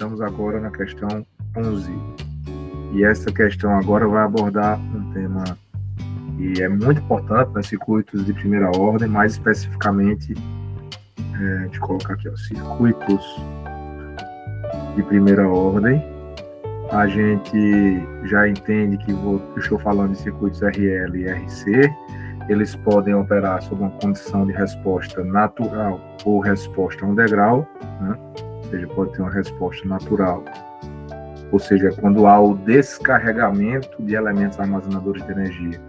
estamos agora na questão 11. E essa questão agora vai abordar um tema que é muito importante nos circuitos de primeira ordem, mais especificamente, deixa eu colocar aqui, circuitos de primeira ordem. A gente já entende que eu estou falando de circuitos RL e RC, eles podem operar sob uma condição de resposta natural ou resposta a um degrau, né? Ou seja, pode ter uma resposta natural, ou seja, quando há o descarregamento de elementos armazenadores de energia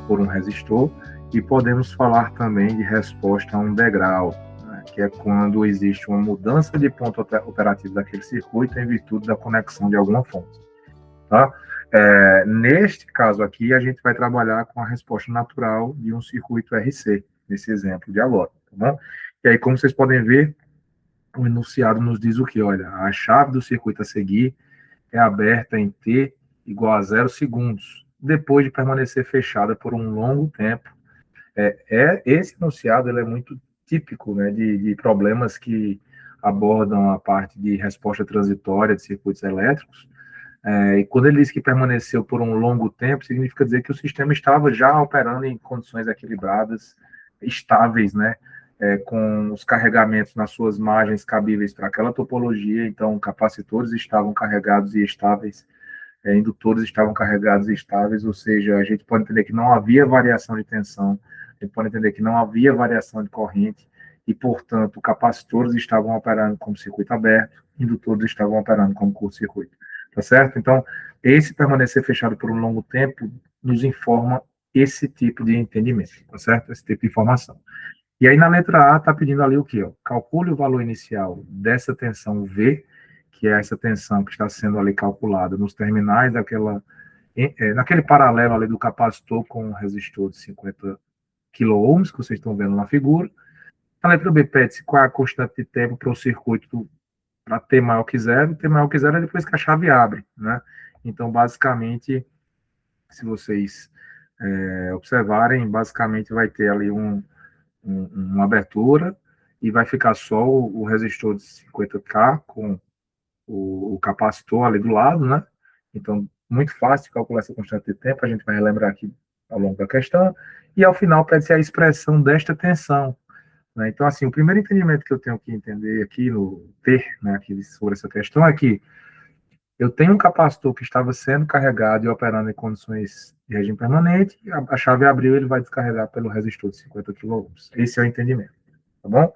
por um resistor, e podemos falar também de resposta a um degrau, né? Que é quando existe uma mudança de ponto operativo daquele circuito em virtude da conexão de alguma fonte. Tá? Neste caso aqui, a gente vai trabalhar com a resposta natural de um circuito RC, nesse exemplo de agora, tá bom? E aí, como vocês podem ver, o enunciado nos diz o que? Olha, a chave do circuito a seguir é aberta em T igual a 0 segundos, depois de permanecer fechada por um longo tempo. Esse enunciado ele é muito típico, né, de problemas que abordam a parte de resposta transitória de circuitos elétricos. E quando ele diz que permaneceu por um longo tempo, significa dizer que o sistema estava já operando em condições equilibradas, estáveis, né, com os carregamentos nas suas margens cabíveis para aquela topologia. Então, capacitores estavam carregados e estáveis, indutores estavam carregados e estáveis, ou seja, a gente pode entender que não havia variação de tensão, a gente pode entender que não havia variação de corrente, e, portanto, capacitores estavam operando como circuito aberto, indutores estavam operando como curto-circuito. Tá certo? Então, esse permanecer fechado por um longo tempo nos informa esse tipo de entendimento, tá certo? Esse tipo de informação. E aí, na letra A, está pedindo ali o quê? Calcule o valor inicial dessa tensão V, que é essa tensão que está sendo ali calculada nos terminais naquele paralelo ali do capacitor com o resistor de 50 kΩ, que vocês estão vendo na figura. Na letra B, pede-se qual é a constante de tempo para o circuito para T maior que zero. T maior que zero é depois que a chave abre, né? Então, basicamente, se vocês observarem, basicamente vai ter ali uma abertura e vai ficar só o resistor de 50K com o capacitor ali do lado, né? Então, muito fácil de calcular essa constante de tempo, a gente vai relembrar aqui ao longo da questão. E, ao final, pede-se a expressão desta tensão. Né? Então, assim, o primeiro entendimento que eu tenho que entender aqui, né, aqui sobre essa questão é que eu tenho um capacitor que estava sendo carregado e operando em condições de regime permanente, a chave abriu, ele vai descarregar pelo resistor de 50 kΩ. Esse é o entendimento, tá bom?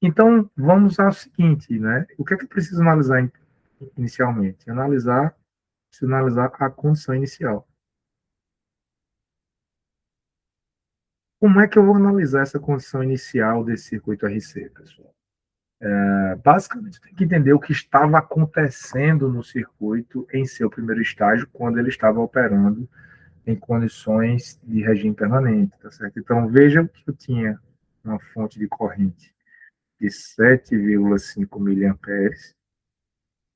Então, vamos ao seguinte, né? O que é que eu preciso analisar inicialmente? Preciso analisar a condição inicial. Como é que eu vou analisar essa condição inicial desse circuito RC, pessoal? Basicamente, tem que entender o que estava acontecendo no circuito em seu primeiro estágio, quando ele estava operando em condições de regime permanente, tá certo? Então, veja que eu tinha uma fonte de corrente de 7,5 miliamperes.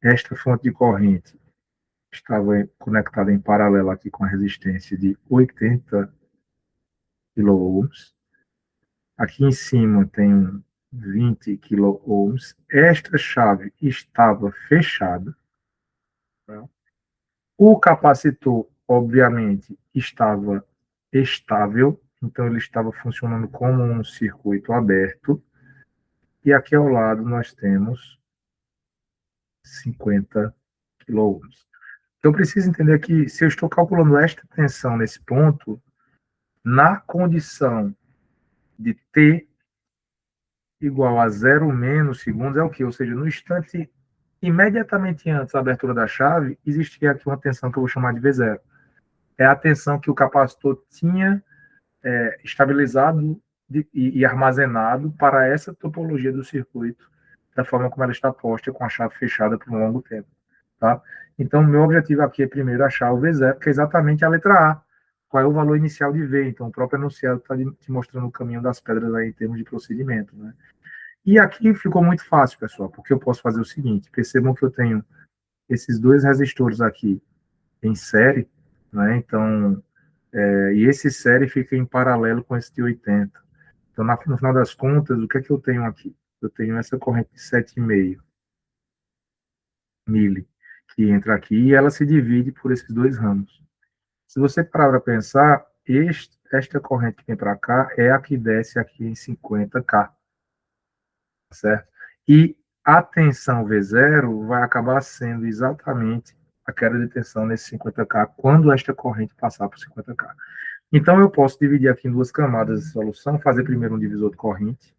Esta fonte de corrente estava conectada em paralelo aqui com a resistência de 80 kΩ. Aqui em cima tem 20 kΩ. Esta chave estava fechada. Tá? O capacitor, obviamente, estava estável, então ele estava funcionando como um circuito aberto. E aqui ao lado nós temos 50 kΩ. Então, eu preciso entender que se eu estou calculando esta tensão nesse ponto, na condição de T igual a 0 menos segundos, é o quê? Ou seja, no instante imediatamente antes da abertura da chave, existia aqui uma tensão que eu vou chamar de V0. É a tensão que o capacitor tinha estabilizado e armazenado para essa topologia do circuito, da forma como ela está posta, com a chave fechada por um longo tempo. Tá? Então, meu objetivo aqui é primeiro achar o V0, que é exatamente a letra A. Qual é o valor inicial de V? Então, o próprio enunciado está te mostrando o caminho das pedras aí em termos de procedimento. Né? E aqui ficou muito fácil, pessoal, porque eu posso fazer o seguinte: percebam que eu tenho esses dois resistores aqui em série, né? Então, e esse série fica em paralelo com esse de 80. Então, no final das contas, o que é que eu tenho aqui? Eu tenho essa corrente de 7,5 mili, que entra aqui, e ela se divide por esses dois ramos. Se você parar para pensar, esta corrente que vem para cá é a que desce aqui em 50K, certo? E a tensão V0 vai acabar sendo exatamente a queda de tensão nesse 50K quando esta corrente passar por 50K. Então, eu posso dividir aqui em duas camadas de solução, fazer primeiro um divisor de corrente,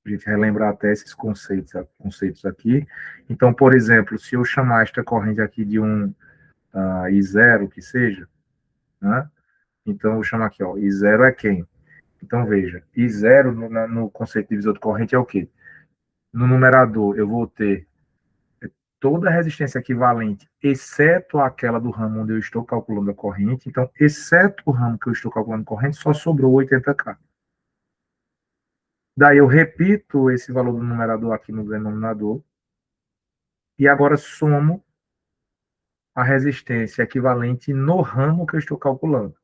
a gente relembrar até esses conceitos aqui. Então, por exemplo, se eu chamar esta corrente aqui de um I0, que seja, né? Então, eu vou chamar aqui, ó, I0 é quem? Então, veja, I0 no conceito de divisor de corrente é o quê? No numerador, eu vou ter toda a resistência equivalente, exceto aquela do ramo onde eu estou calculando a corrente. Então, exceto o ramo que eu estou calculando a corrente, só sobrou 80K. Daí eu repito esse valor do numerador aqui no denominador e agora somo a resistência equivalente no ramo que eu estou calculando.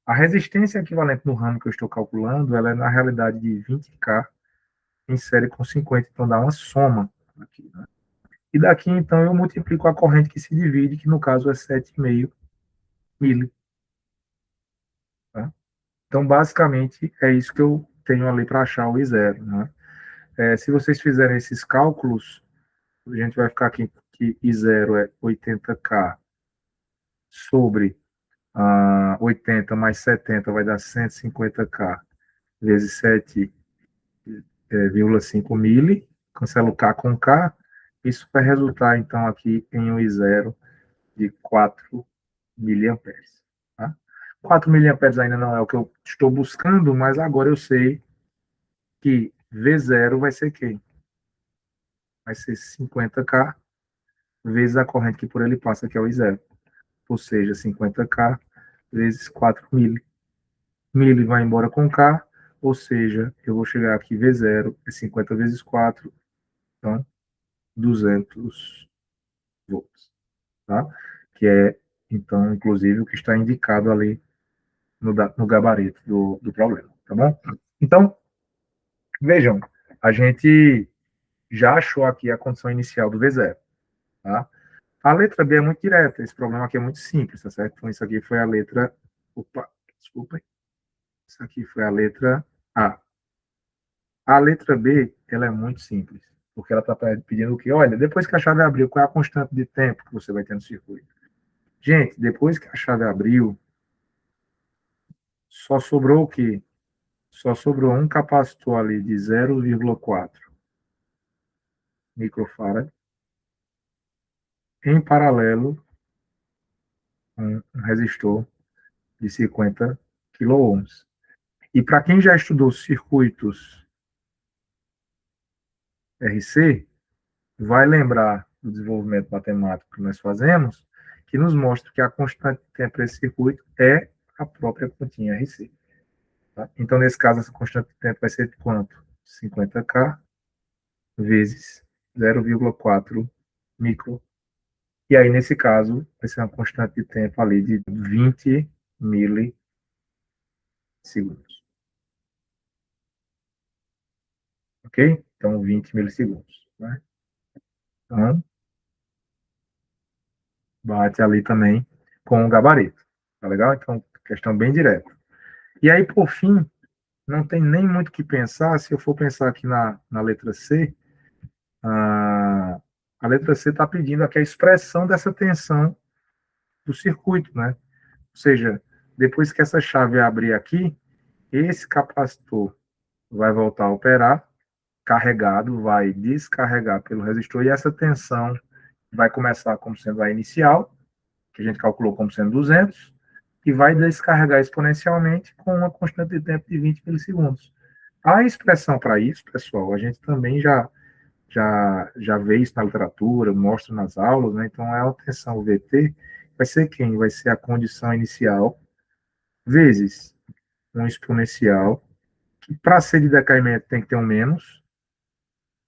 A resistência equivalente no ramo que eu estou calculando, ela é na realidade de 20K em série com 50, então dá uma soma aqui, né? E daqui, então, eu multiplico a corrente que se divide, que no caso é 7,5 mili. Tá? Então, basicamente, é isso que eu tenho ali para achar o I0. Né? Se vocês fizerem esses cálculos, a gente vai ficar aqui que I0 é 80K sobre 80 mais 70 vai dar 150K vezes 7,5 mili, cancelo K com K, isso vai resultar, então, aqui em um I0 de 4 miliamperes. Tá? 4 miliamperes ainda não é o que eu estou buscando, mas agora eu sei que V0 vai ser quem? Vai ser 50K vezes a corrente que por ele passa, que é o I0. Ou seja, 50K vezes 4 mili. Mili vai embora com K, ou seja, eu vou chegar aqui, V0 é 50 vezes 4, então 200 volts. Tá? Que é, então, inclusive, o que está indicado ali no gabarito do problema. Tá bom? Então, vejam, a gente já achou aqui a condição inicial do V0. Tá? A letra B é muito direta, esse problema aqui é muito simples, tá certo? Então, isso aqui foi a letra. Opa, desculpa. Isso aqui foi a letra A. A letra B, ela é muito simples, porque ela está pedindo o quê? Olha, depois que a chave abriu, qual é a constante de tempo que você vai ter no circuito? Gente, depois que a chave abriu, só sobrou o quê? Só sobrou um capacitor ali de 0,4 microfarad, em paralelo um resistor de 50 quiloohms. E para quem já estudou circuitos RC, vai lembrar do desenvolvimento matemático que nós fazemos, que nos mostra que a constante de tempo desse circuito é a própria continha RC. Tá? Então, nesse caso, essa constante de tempo vai ser de quanto? 50K vezes 0,4 micro. E aí, nesse caso, vai ser uma constante de tempo ali de 20 milissegundos. Ok? Então, 20 milissegundos. Né? Então, bate ali também com o gabarito. Tá legal? Então, questão bem direta. E aí, por fim, não tem nem muito o que pensar. Se eu for pensar aqui na letra C, a letra C está pedindo aqui a expressão dessa tensão do circuito, né? Ou seja, depois que essa chave abrir aqui, esse capacitor vai voltar a operar, carregado, vai descarregar pelo resistor, e essa tensão vai começar como sendo a inicial, que a gente calculou como sendo 200, e vai descarregar exponencialmente com uma constante de tempo de 20 milissegundos. A expressão para isso, pessoal, a gente também já vê isso na literatura, mostra nas aulas, né? Então, a tensão VT vai ser quem? Vai ser a condição inicial vezes um exponencial, que para ser de decaimento tem que ter um menos,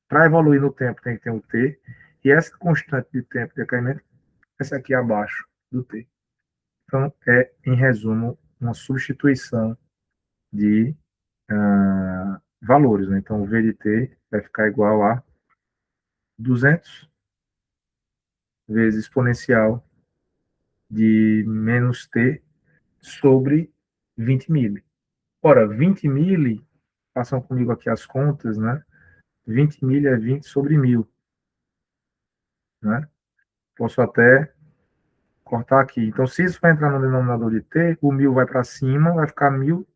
para evoluir no tempo tem que ter um t, e essa constante de tempo de decaimento, essa aqui abaixo do t. Então, em resumo, uma substituição de valores, né? Então, o V de t vai ficar igual a 200 vezes exponencial de menos t sobre 20 mili. Ora, 20 mili, façam comigo aqui as contas, né? 20 mili é 20 sobre 1000, né? Posso até cortar aqui. Então, se isso vai entrar no denominador de t, o 1000 vai para cima, vai ficar 1000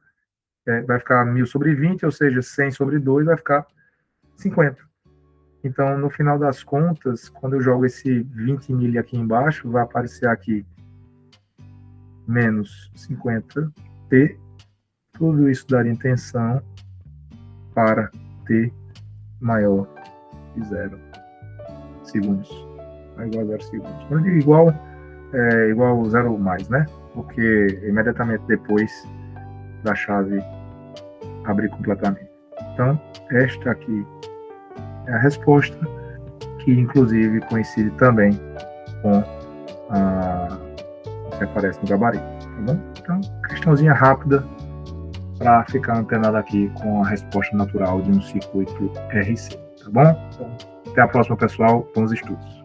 sobre 20, ou seja, 100 sobre 2 vai ficar 50. Então, no final das contas, quando eu jogo esse 20 mili aqui embaixo, vai aparecer aqui menos 50t. Tudo isso daria intenção para t maior que 0 segundos. É igual a 0 segundos. Quando eu digo igual, é igual a 0 mais, né? Porque imediatamente depois da chave abrir completamente. Então, esta aqui é a resposta, que inclusive coincide também com o que aparece no gabarito, tá bom? Então, questãozinha rápida para ficar antenado aqui com a resposta natural de um circuito RC, tá bom? Então, até a próxima, pessoal. Bons estudos.